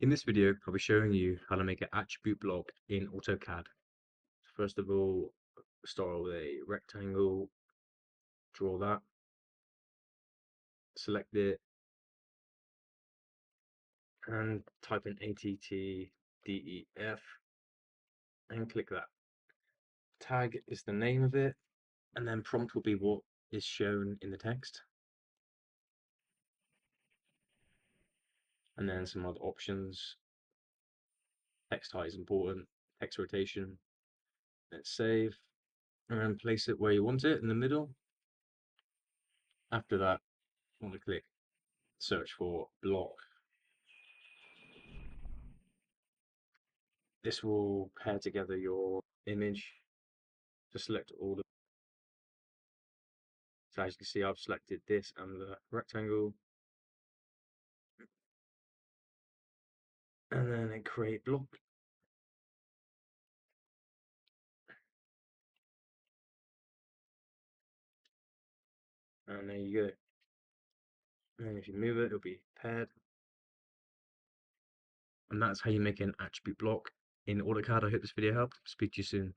In this video, I'll be showing you how to make an attribute block in Autocad. First of all, start with a rectangle, draw that, select it, and type in ATTDEF, and click that. Tag is the name of it, and then prompt will be what is shown in the text. And then some other options. Text height is important, text rotation, let's save, and then place it where you want it in the middle. After that, you want to click search for block. This will pair together your image. Just select all the. So as you can see, I've selected this and the rectangle, and then create block. And there you go. And if you move it, it'll be paired. And that's how you make an attribute block in AutoCAD. I hope this video helped. Speak to you soon.